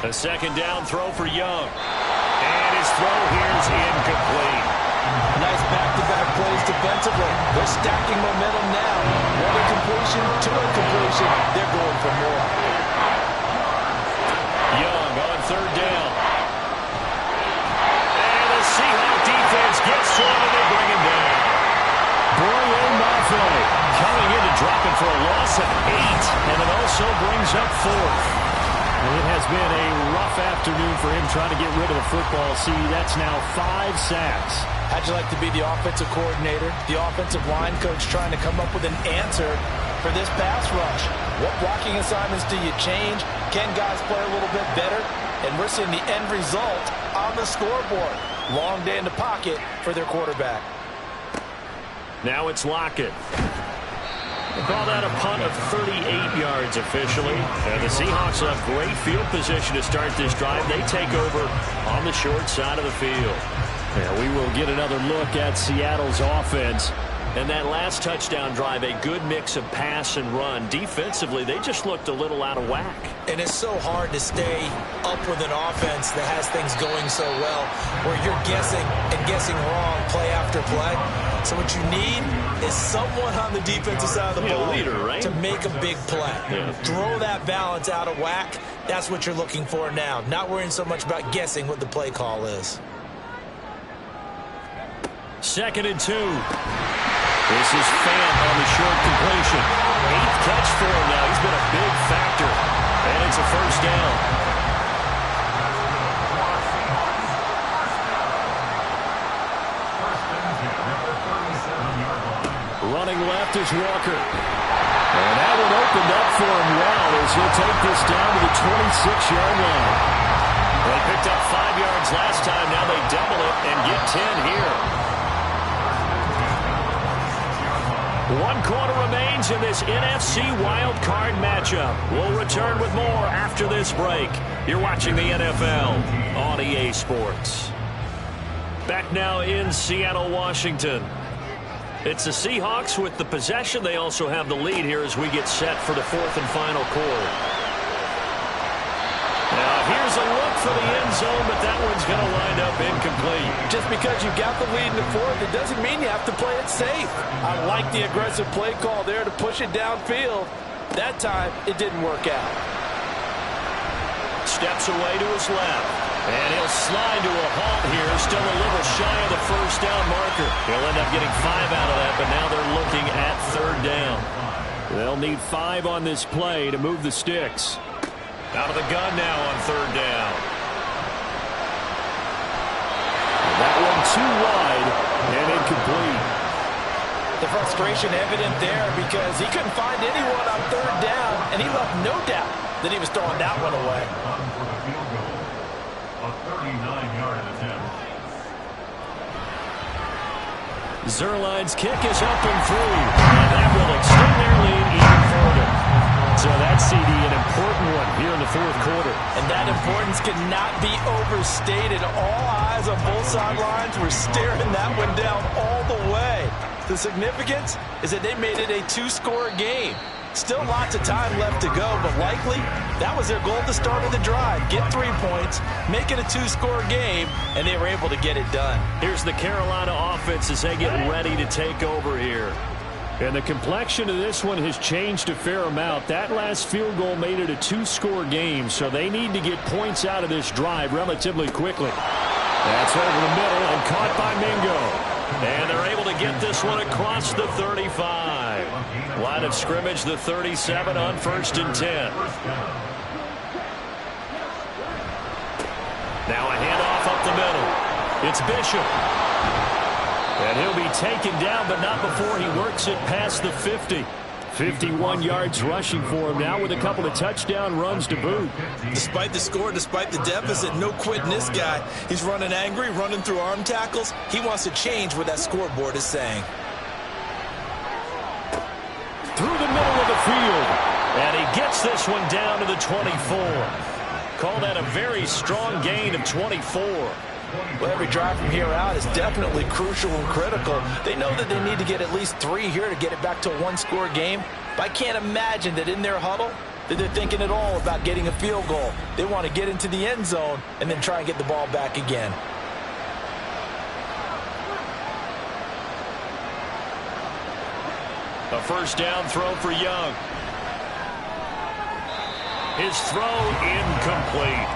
A second down throw for Young. And his throw here is incomplete. Nice back-to-back plays defensively. They're stacking momentum now. One incompletion, two incompletion. They're going for more. Young on third down. And the Seahawks defense gets to him and they bring him down. Brian Maffei coming in to drop it for a loss of 8. And it also brings up 4th. It has been a rough afternoon for him trying to get rid of the football. See, that's now 5 sacks. How'd you like to be the offensive coordinator, the offensive line coach trying to come up with an answer for this pass rush? What blocking assignments do you change? Can guys play a little bit better? And we're seeing the end result on the scoreboard. Long day in the pocket for their quarterback. Now it's Lockett. They call that a punt of 38 yards officially. And the Seahawks have great field position to start this drive. They take over on the short side of the field. Yeah, we will get another look at Seattle's offense. And that last touchdown drive, a good mix of pass and run. Defensively, they just looked a little out of whack. And it's so hard to stay up with an offense that has things going so well, where you're guessing and guessing wrong play after play. So what you need is someone on the defensive side of the ball leader, right? to make a big play. Yeah. Throw that balance out of whack. That's what you're looking for now. Not worrying so much about guessing what the play call is. 2nd and 2. This is Fant on the short completion. 8th catch for him now. He's been a big factor. And it's a first down. Running left is Walker. And that one opened up for him well as he'll take this down to the 26-yard line. They picked up 5 yards last time. Now they double it and get 10 here. 1 quarter remains in this NFC Wild Card matchup. We'll return with more after this break. You're watching the NFL on EA Sports. Back now in Seattle, Washington. It's the Seahawks with the possession. They also have the lead here as we get set for the 4th and final quarter. Now here's a look for the end zone, but that one's going to wind up incomplete. Just because you got the lead in the 4th, it doesn't mean you have to play it safe. I like the aggressive play call there to push it downfield. That time, it didn't work out. Steps away to his left. And he'll slide to a halt here. Still a little shy of the first down marker. He'll end up getting 5 out of that, but now they're looking at 3rd down. They'll need 5 on this play to move the sticks. Out of the gun now on 3rd down. That one too wide and incomplete. The frustration evident there because he couldn't find anyone on 3rd down, and he left no doubt that he was throwing that one away. For the field goal, a 39-yard attempt. Zerline's kick is up and through. And that will extend their lead even further. So that CD, an important one here in the 4th quarter. And that importance cannot be overstated. All eyes on both sidelines were staring that one down all the way. The significance is that they made it a 2-score game. Still lots of time left to go, but likely that was their goal at the start of the drive. Get 3 points, make it a 2-score game, and they were able to get it done. Here's the Carolina offense as they get ready to take over here. And the complexion of this one has changed a fair amount. That last field goal made it a 2-score game, so they need to get points out of this drive relatively quickly. That's over the middle and caught by Mingo. And they're able to get this one across the 35. Line of scrimmage, the 37 on 1st and 10. Now a handoff up the middle. It's Bishop. And he'll be taken down, but not before he works it past the 50. 51 yards rushing for him now with a couple of touchdown runs to boot. Despite the score, despite the deficit, no quitting this guy. He's running angry, running through arm tackles. He wants to change what that scoreboard is saying. Through the middle of the field. And he gets this one down to the 24. Call that a very strong gain of 24. Well, every drive from here out is definitely crucial and critical. They know that they need to get at least 3 here to get it back to a one-score game. But I can't imagine that in their huddle that they're thinking at all about getting a field goal. They want to get into the end zone and then try and get the ball back again. A first down throw for Young. His throw incomplete.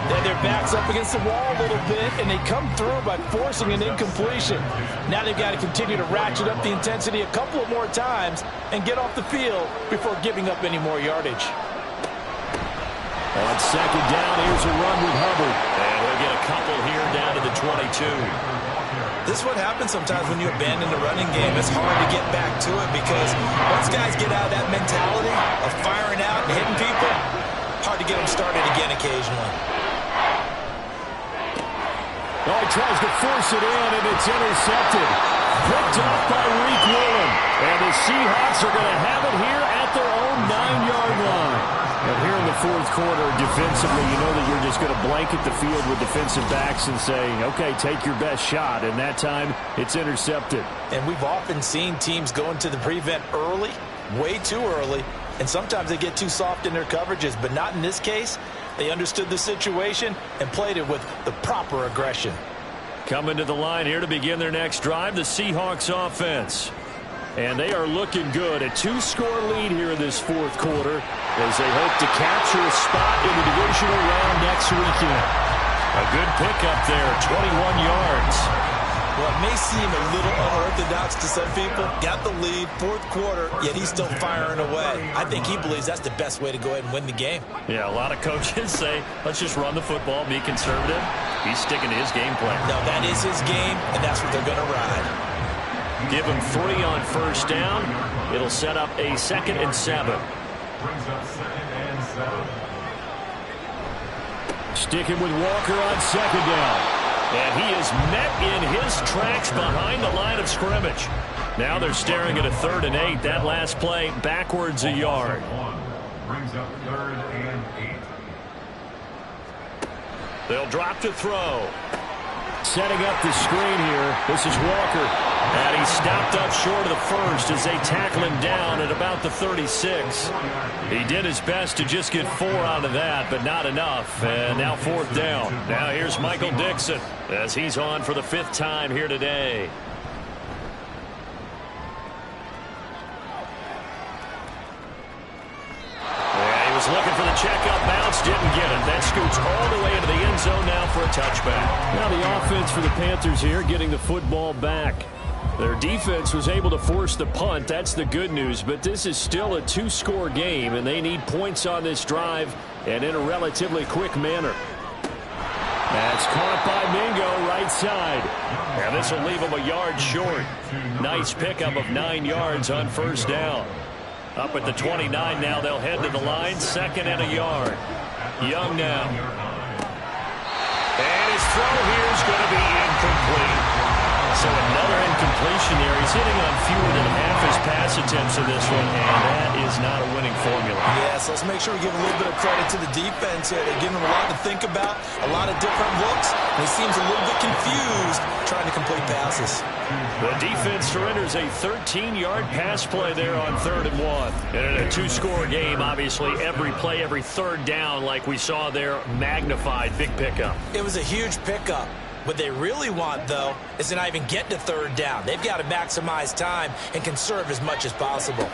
Then their back's up against the wall a little bit, and they come through by forcing an incompletion. Now they've got to continue to ratchet up the intensity a couple of more times and get off the field before giving up any more yardage. On second down, here's a run with Hubbard. And we'll get a couple here down to the 22. This is what happens sometimes when you abandon the running game. It's hard to get back to it because once guys get out of that mentality of firing out and hitting people, hard to get them started again occasionally. Oh, he tries to force it in, and it's intercepted. Picked off by Reek Woolen. And the Seahawks are going to have it here at their own 9-yard line. And here in the fourth quarter, defensively, you know that you're just going to blanket the field with defensive backs and say, okay, take your best shot. And that time, it's intercepted. And we've often seen teams go into the prevent early, way too early, and sometimes they get too soft in their coverages, but not in this case. They understood the situation and played it with the proper aggression. Coming to the line here to begin their next drive, the Seahawks offense. And they are looking good. A 2-score lead here in this fourth quarter as they hope to capture a spot in the divisional round next weekend. A good pickup there, 21 yards. Well, it may seem a little unorthodox to some people. Got the lead, fourth quarter, yet he's still firing away. I think he believes that's the best way to go ahead and win the game. Yeah, a lot of coaches say, let's just run the football, be conservative. He's sticking to his game plan. No, that is his game, and that's what they're going to ride. Give him 3 on first down. It'll set up a 2nd and 7. Brings up 2nd and 7. Sticking with Walker on second down. And he is met in his tracks behind the line of scrimmage. Now they're staring at a 3rd and 8. That last play backwards a yard. Brings up 3rd and 8. They'll drop to throw. Setting up the screen here. This is Walker. And he stopped up short of the first as they tackle him down at about the 36. He did his best to just get 4 out of that, but not enough. And now 4th down. Now here's Michael Dixon as he's on for the 5th time here today. And he was looking for the checkup bounce, didn't get it. That scoots all the way into the end zone now for a touchback. Now the offense for the Panthers here getting the football back. Their defense was able to force the punt. That's the good news. But this is still a 2-score game, and they need points on this drive and in a relatively quick manner. That's caught by Mingo right side. And this will leave him a yard short. Nice pickup of 9 yards on first down. Up at the 29 now, they'll head to the line. 2nd and a yard. Young now. And his throw here is going to be incomplete. So another incompletion there. He's hitting on fewer than half his pass attempts in this one, and that is not a winning formula. Yes, let's make sure we give a little bit of credit to the defense here. They're giving him a lot to think about, a lot of different looks, and he seems a little bit confused trying to complete passes. The defense surrenders a 13-yard pass play there on 3rd and 1. And in a 2-score game, obviously, every play, every 3rd down, like we saw there, magnified. Big pickup. It was a huge pickup. What they really want, though, is to not even get to 3rd down. They've got to maximize time and conserve as much as possible.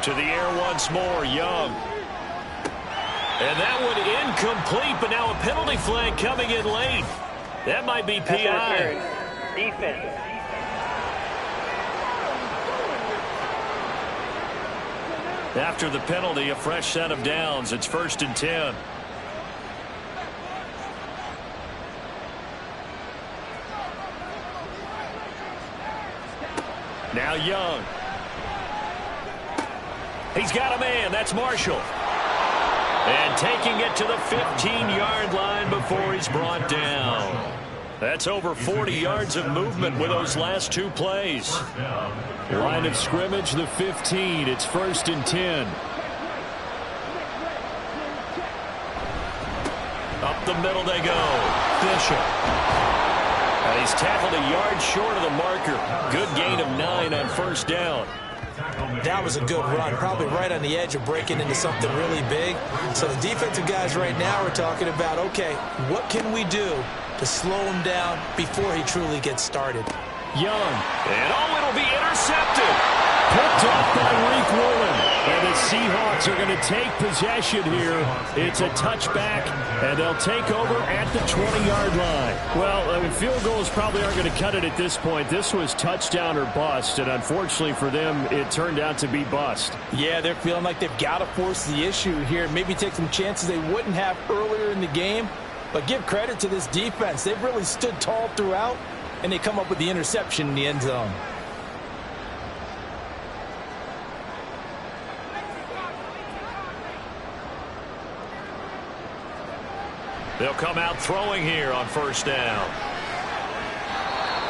To the air once more, Young. And that one incomplete, but now a penalty flag coming in late. That might be PI. Defense. After the penalty, a fresh set of downs. It's 1st and 10. Now Young. He's got a man. That's Marshall. And taking it to the 15-yard line before he's brought down. That's over 40 yards of movement with those last two plays. Line of scrimmage, the 15. It's 1st and 10. Up the middle they go. Bishop. And he's tackled a yard short of the marker. Good gain of 9 on 1st down. That was a good run, probably right on the edge of breaking into something really big. So the defensive guys right now are talking about, okay, what can we do to slow him down before he truly gets started? Young. And it'll be intercepted. Picked off by Reek Woolen. And the Seahawks are going to take possession here. It's a touchback, and they'll take over at the 20-yard line. Well, I mean, field goals probably aren't going to cut it at this point. This was touchdown or bust, and unfortunately for them, it turned out to be bust. Yeah, they're feeling like they've got to force the issue here. Maybe take some chances they wouldn't have earlier in the game. But give credit to this defense. They've really stood tall throughout, and they come up with the interception in the end zone. They'll come out throwing here on 1st down.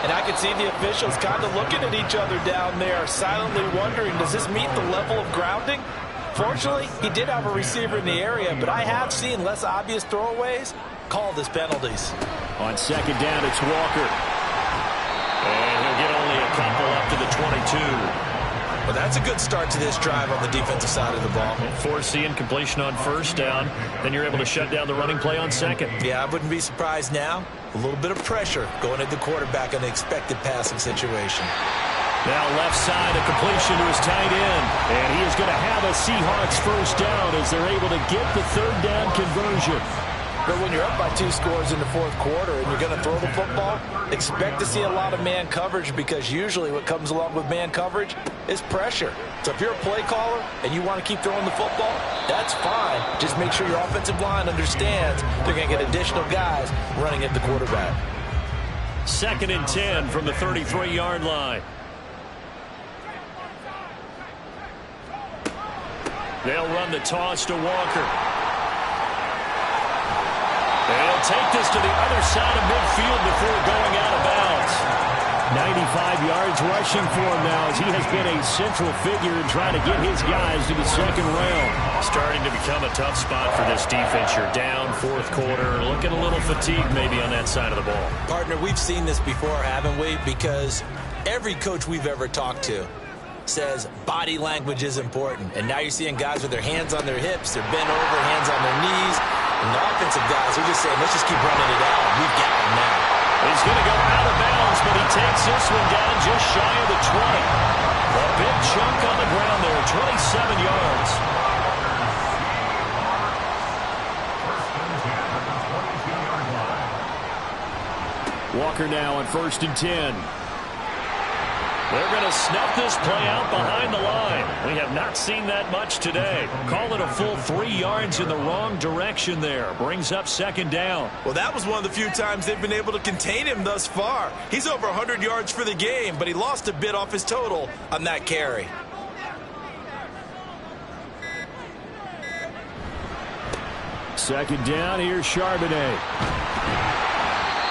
And I can see the officials kind of looking at each other down there, silently wondering, does this meet the level of grounding? Fortunately, he did have a receiver in the area, but I have seen less obvious throwaways called as penalties. On 2nd down, it's Walker. And he'll get only a couple up to the 22. Well, that's a good start to this drive on the defensive side of the ball. Force the incompletion on 1st down. Then you're able to shut down the running play on 2nd. Yeah, I wouldn't be surprised now. A little bit of pressure going at the quarterback in the expected passing situation. Now left side, a completion to his tight end. And he is going to have a Seahawks 1st down as they're able to get the 3rd down conversion. But when you're up by 2 scores in the 4th quarter and you're going to throw the football, expect to see a lot of man coverage, because usually what comes along with man coverage is pressure. So if you're a play caller and you want to keep throwing the football, that's fine. Just make sure your offensive line understands they're going to get additional guys running at the quarterback. 2nd and 10 from the 33-yard line. They'll run the toss to Walker. They'll take this to the other side of midfield before going out of bounds. 95 yards rushing for him now, as he has been a central figure in trying to get his guys to the 2nd round. Starting to become a tough spot for this defense. You're down 4th quarter, looking a little fatigued maybe on that side of the ball. Partner, we've seen this before, haven't we? Because every coach we've ever talked to says body language is important. And now you're seeing guys with their hands on their hips, they're bent over, hands on their knees. And the offensive guys are just saying, let's just keep running it out. We've got him now. He's going to go out of bounds, but he takes this one down just shy of the 20. A big chunk on the ground there, 27 yards. Walker now on 1st and 10. They're going to snuff this play out behind the line. We have not seen that much today. Call it a full 3 yards in the wrong direction there. Brings up 2nd down. Well, that was one of the few times they've been able to contain him thus far. He's over 100 yards for the game, but he lost a bit off his total on that carry. Second down, here's Charbonnet.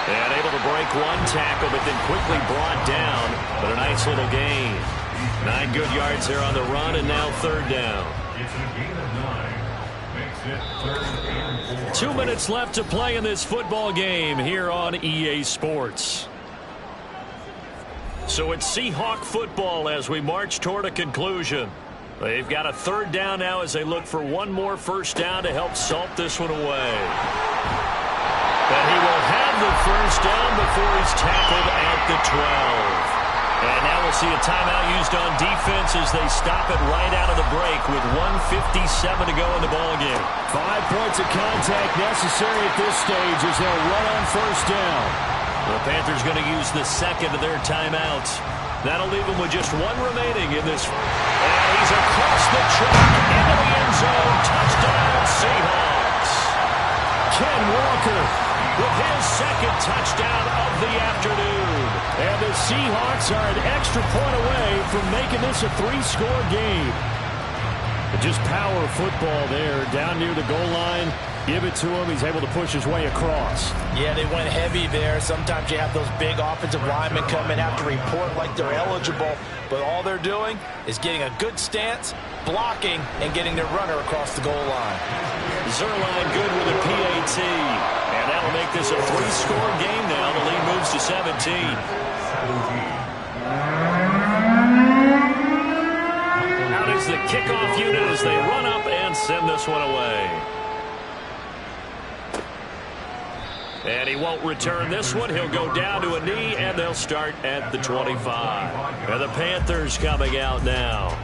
And able to break one tackle, but then quickly brought down. But a nice little gain. 9 good yards there on the run, and now 3rd down. It's a gain of 9. Makes it 3rd and 4. 2 minutes left to play in this football game here on EA Sports. So it's Seahawk football as we march toward a conclusion. They've got a 3rd down now as they look for one more 1st down to help salt this one away. And he will have the 1st down before he's tackled at the 12. And now we'll see a timeout used on defense as they stop it right out of the break with 1:57 to go in the ballgame. 5 points of contact necessary at this stage as they'll run on 1st down. The Panthers going to use the 2nd of their timeouts. That'll leave them with just 1 remaining in this. And he's across the track into the end zone. Touchdown, Seahawks. Ken Walker with his 2nd touchdown of the afternoon. And the Seahawks are an extra point away from making this a 3-score game. But just power football there, down near the goal line. Give it to him. He's able to push his way across. Yeah, they went heavy there. Sometimes you have those big offensive linemen come in, have to report like they're eligible. But all they're doing is getting a good stance, blocking, and getting their runner across the goal line. Zerline good with a PAT. And that'll make this a 3-score game now. The lead moves to 17. Out is the kickoff unit as they run up and send this one away. And he won't return this one. He'll go down to a knee, and they'll start at the 25. And the Panthers coming out now.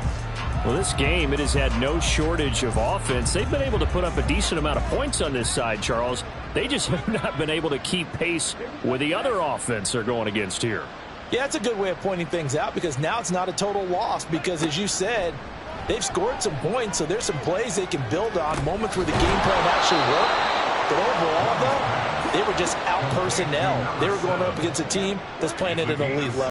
Well, this game, it has had no shortage of offense. They've been able to put up a decent amount of points on this side, Charles. They just have not been able to keep pace with the other offense they're going against here. Yeah, it's a good way of pointing things out because now it's not a total loss because, as you said, they've scored some points, so there's some plays they can build on, moments where the game plan actually worked. But overall, though, they were just out personnel. They were going up against a team that's playing at an elite level.